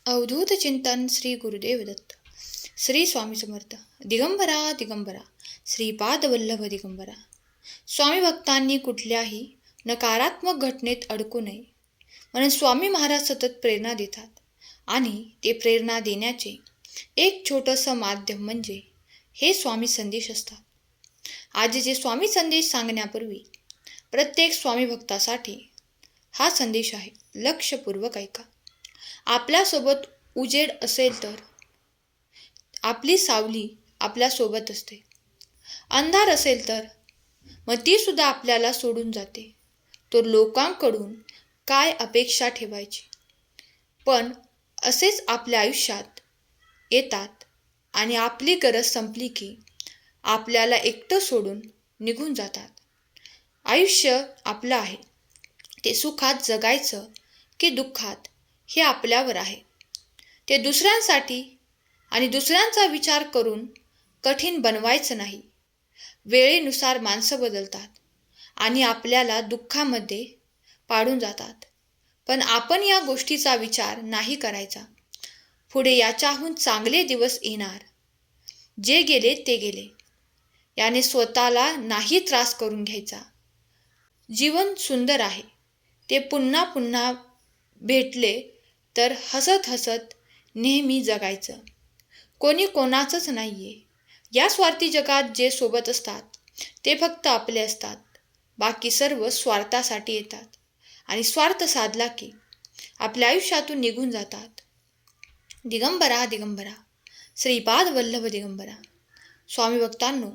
अवधूत चिंतन श्री गुरुदेव दत्त. श्री स्वामी समर्थ. दिगंबरा दिगंबरा श्रीपाद वल्लभ दिगंबरा. स्वामी भक्तांनी कुठल्याही नकारात्मक घटनेत अडकू नये म्हणून स्वामी महाराज सतत प्रेरणा देतात आणि ते प्रेरणा देण्याचे एक छोटंसं माध्यम म्हणजे हे स्वामी संदेश असतात. आजचे स्वामी संदेश सांगण्यापूर्वी प्रत्येक स्वामी भक्तासाठी हा संदेश आहे. लक्षपूर्वक ऐका. आपल्यासोबत उजेड असेल तर आपली सावली आपल्यासोबत असते. अंधार असेल तर मग ती सुद्धा आपल्याला सोडून जाते. तर लोकांकडून काय अपेक्षा ठेवायची. पण असेच आपल्या आयुष्यात येतात आणि आपली गरज संपली की आपल्याला एकटं सोडून निघून जातात. आयुष्य आपलं आहे. ते सुखात जगायचं की दुःखात हे आपल्यावर आहे. ते दुसऱ्यांसाठी आणि दुसऱ्यांचा विचार करून कठीण बनवायचं नाही. वेळेनुसार माणसं बदलतात आणि आपल्याला दुःखामध्ये पाडून जातात. पण आपण या गोष्टीचा विचार नाही करायचा. पुढे याच्याहून चांगले दिवस येणार. जे गेले ते गेले याने स्वतःला नाही त्रास करून घ्यायचा. जीवन सुंदर आहे. ते पुन्हा पुन्हा भेटले तर हसत हसत नेहमी जगायचं. कोणी कोणाचंच नाहीये. या स्वार्थी जगात जे सोबत असतात ते फक्त आपले असतात. बाकी सर्व स्वार्थासाठी येतात आणि स्वार्थ साधला की आपल्या आयुष्यातून निघून जातात. दिगंबरा दिगंबरा श्रीपाद वल्लभ दिगंबरा. स्वामी भक्तांनो,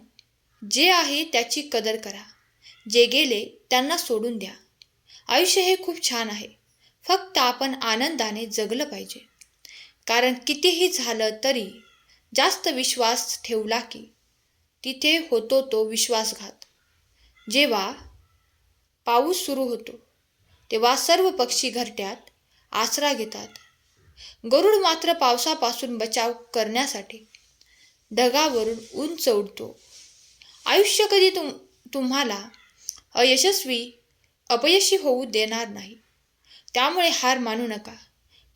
जे आहे त्याची कदर करा. जे गेले त्यांना सोडून द्या. आयुष्य हे खूप छान आहे. फक्त आपण आनंदाने जगलं पाहिजे. कारण कितीही झालं तरी जास्त विश्वास ठेवला की तिथे होतो तो विश्वासघात. जेव्हा पाऊस सुरू होतो तेव्हा सर्व पक्षी घरट्यात आसरा घेतात. गरुड मात्र पावसापासून बचाव करण्यासाठी ढगावरून उंच उडतो. आयुष्य कधी तुम्हाला अपयशी होऊ देणार नाही. त्यामुळे हार मानू नका.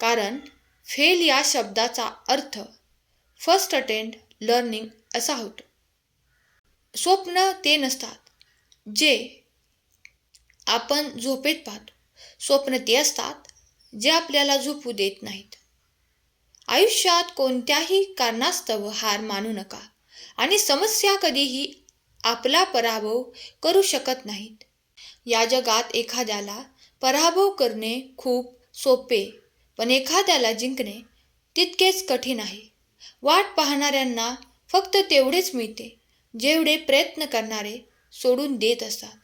कारण फेल या शब्दाचा अर्थ फर्स्ट अटेम्प्ट लर्निंग असा होतो. स्वप्न ते नसतात जे आपण झोपेत पाहतो. स्वप्न ते असतात जे आपल्याला झोपू देत नाहीत. आयुष्यात कोणत्याही कारणास्तव हार मानू नका आणि समस्या कधीही आपला पराभव करू शकत नाहीत. या जगात एखाद्याला पराभव करणे खूप सोपे पण एखाद्याला जिंकणे तितकेच कठीण आहे. वाट पाहणाऱ्यांना फक्त तेवढेच मिळते जेवढे प्रयत्न करणारे सोडून देत असतात.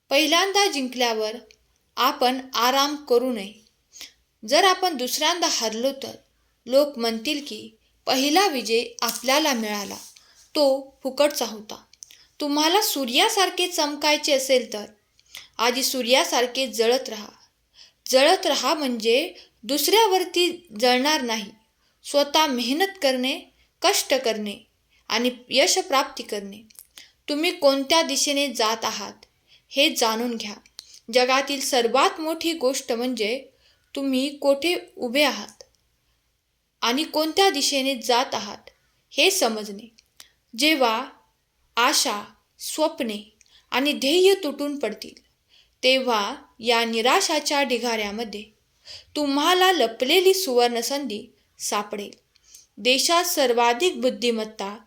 पहिल्यांदा जिंकल्यावर आपण आराम करू नये. जर आपण दुसऱ्यांदा हरलो तर लोक म्हणतील की पहिला विजय आपल्याला मिळाला तो फुकटचा होता. तुम्हाला सूर्यासारखे चमकायचे असेल तर आधी सूर्यासारखे जळत राहा. जळत राहा म्हणजे दुसऱ्यावरती जळणार नाही. स्वतः मेहनत करणे, कष्ट करणे आणि यश प्राप्ती करणे. तुम्ही कोणत्या दिशेने जात आहात हे जाणून घ्या. जगातील सर्वात मोठी गोष्ट म्हणजे तुम्ही कोठे उभे आहात आणि कोणत्या दिशेने जात आहात हे समजणे. जेव्हा आशा, स्वप्ने आणि ध्येय तुटून पडतील तेव्हा या निराशाच्या ढिगाऱ्यामध्ये तुम्हाला लपलेली सुवर्णसंधी सापडेल. देशात सर्वाधिक बुद्धिमत्ता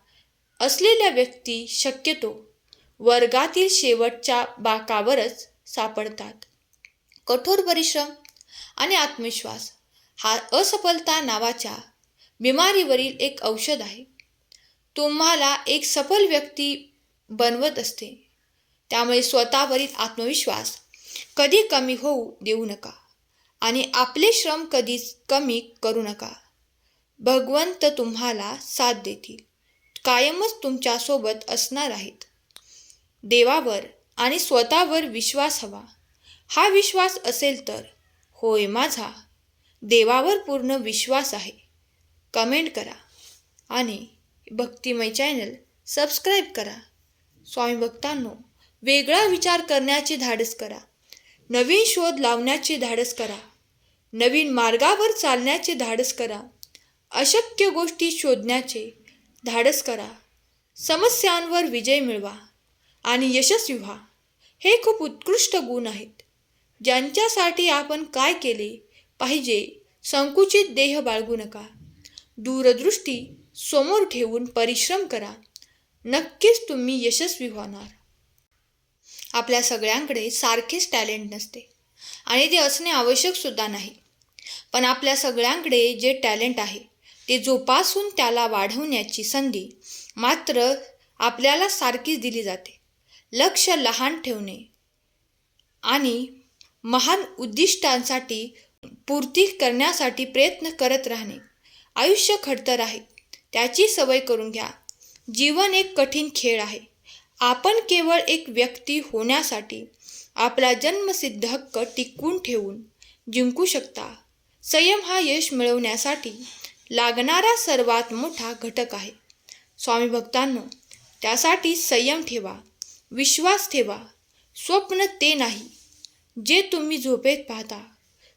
असलेल्या व्यक्ती शक्यतो वर्गातील शेवटच्या बाकावरच सापडतात. कठोर परिश्रम आणि आत्मविश्वास हा असफलता नावाच्या बिमारीवरील एक औषध आहे. तुम्हाला एक सफल व्यक्ती बनवत असते. त्यामुळे स्वतःवरील आत्मविश्वास कधी कमी होऊ देऊ नका आणि आपले श्रम कधीच कमी करू नका. भगवंत तुम्हाला साथ देतील. कायमच तुमच्यासोबत असणार आहेत. देवावर आणि स्वतःवर विश्वास हवा. हा विश्वास असेल तर होय माझा देवावर पूर्ण विश्वास आहे कमेंट करा आणि भक्तिमय चॅनल सबस्क्राईब करा. स्वामी भक्तांनो, वेगळा विचार करण्याचे धाडस करा. नवीन शोध लावण्याचे धाडस करा. नवीन मार्गावर चालण्याचे धाडस करा. अशक्य गोष्टी शोधण्याचे धाडस करा. समस्यांवर विजय मिळवा आणि यशस्वी व्हा. हे खूप उत्कृष्ट गुण आहेत ज्यांच्यासाठी आपण काय केले पाहिजे. संकुचित देह बाळगू नका. दूरदृष्टी समोर ठेवून परिश्रम करा. नक्कीच तुम्ही यशस्वी होणार. आपल्या सगळ्यांकडे सारखेच टॅलेंट नसते आणि ते असणे आवश्यक सुद्धा नाही. पण आपल्या सगळ्यांकडे जे टॅलेंट आहे ते जोपासून त्याला वाढवण्याची संधी मात्र आपल्याला सारखीच दिली जाते. लक्ष लहान ठेवणे आणि महान उद्दिष्टांसाठी पूर्ती करण्यासाठी प्रयत्न करत राहणे. आयुष्य खडतर आहे, त्याची सवय करून घ्या. जीवन एक कठीण खेळ आहे. आपण केवळ एक व्यक्ती होण्यासाठी आपला जन्मसिद्ध हक्क टिकवून ठेवून जिंकू शकता. संयम हा यश मिळवण्यासाठी लागणारा सर्वात मोठा घटक आहे. स्वामी भक्तांनो, त्यासाठी संयम ठेवा, विश्वास ठेवा. स्वप्न ते नाही जे तुम्ही झोपेत पाहता.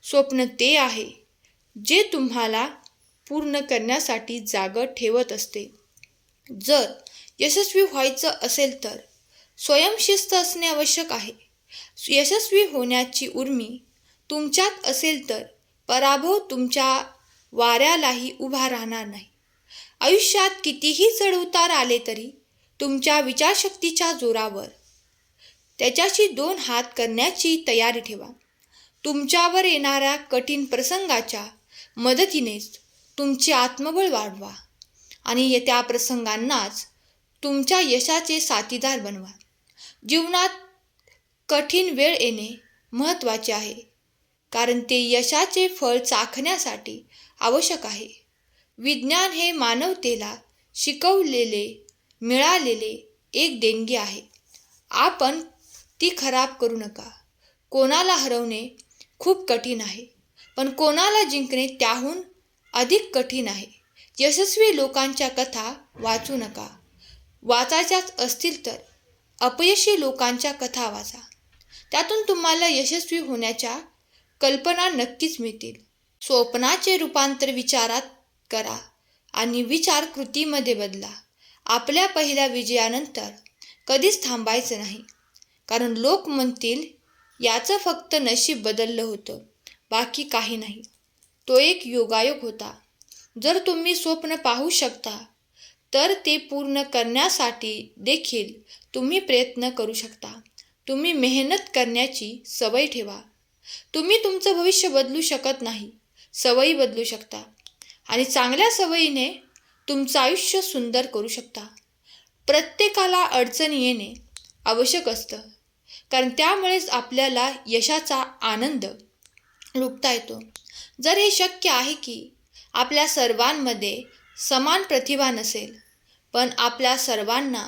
स्वप्न ते आहे जे तुम्हाला पूर्ण करण्यासाठी जागं ठेवत असते. जर यशस्वी व्हायचं असेल तर स्वयंशिस्त असणे आवश्यक आहे. यशस्वी होण्याची उर्मी तुमच्यात असेल तर पराभव तुमच्या वाऱ्यालाही उभा राहणार नाही. आयुष्यात कितीही चढउतार आले तरी तुमच्या विचारशक्तीच्या जोरावर त्याच्याशी 2 हात करण्याची तयारी ठेवा. तुमच्यावर येणाऱ्या कठीण प्रसंगाच्या मदतीनेच तुमचे आत्मबळ वाढवा आणि त्या प्रसंगांनाच तुमच्या यशाचे साथीदार बनवा. जीवनात कठीण वेळ येणे महत्त्वाचे आहे, कारण ते यशाचे फळ चाखण्यासाठी आवश्यक आहे. विज्ञान हे मानवतेला मिळालेले एक देणगी आहे. आपण ती खराब करू नका. कोणाला हरवणे खूप कठीण आहे, पण कोणाला जिंकणे त्याहून अधिक कठीण आहे. यशस्वी लोकांच्या कथा वाचू नका. वाचायच्याच असतील तर अपयशी लोकांच्या कथा वाचा. त्यातून तुम्हाला यशस्वी होण्याच्या कल्पना नक्कीच मिळतील. स्वप्नाचे रूपांतर विचारात करा आणि विचार कृतीमध्ये बदला. आपल्या पहिल्या विजयानंतर कधीच थांबायचं नाही, कारण लोक म्हणतील याचं फक्त नशीब बदललं होतं, बाकी काही नाही. तो एक योगायोग होता. जर तुम्ही स्वप्न पाहू शकता तर ते पूर्ण करण्यासाठी देखील तुम्ही प्रयत्न करू शकता. तुम्ही मेहनत करण्याची सवय ठेवा. तुम्ही तुमचं भविष्य बदलू शकत नाही, सवयी बदलू शकता आणि चांगल्या सवयीने तुमचं आयुष्य सुंदर करू शकता. प्रत्येकाला अडचणी येणे आवश्यक असतं, कारण त्यामुळेच आपल्याला यशाचा आनंद लुटता येतो. जर हे शक्य आहे की आपल्या सर्वांमध्ये समान प्रतिभा नसेल, पण आपल्या सर्वांना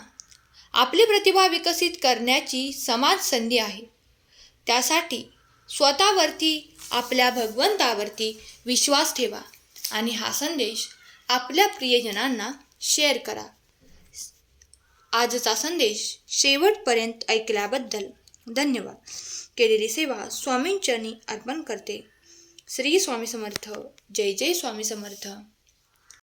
आपली प्रतिभा विकसित करण्याची समान संधी आहे. त्यासाठी स्वतःवरती, आपल्या भगवंतावरती विश्वास ठेवा आणि हा संदेश आपल्या प्रियजनांना शेअर करा. आजचा संदेश शेवटपर्यंत ऐकल्याबद्दल धन्यवाद. केलेली सेवा स्वामींचरणी अर्पण करते. श्री स्वामी समर्थ. जय जय स्वामी समर्थ.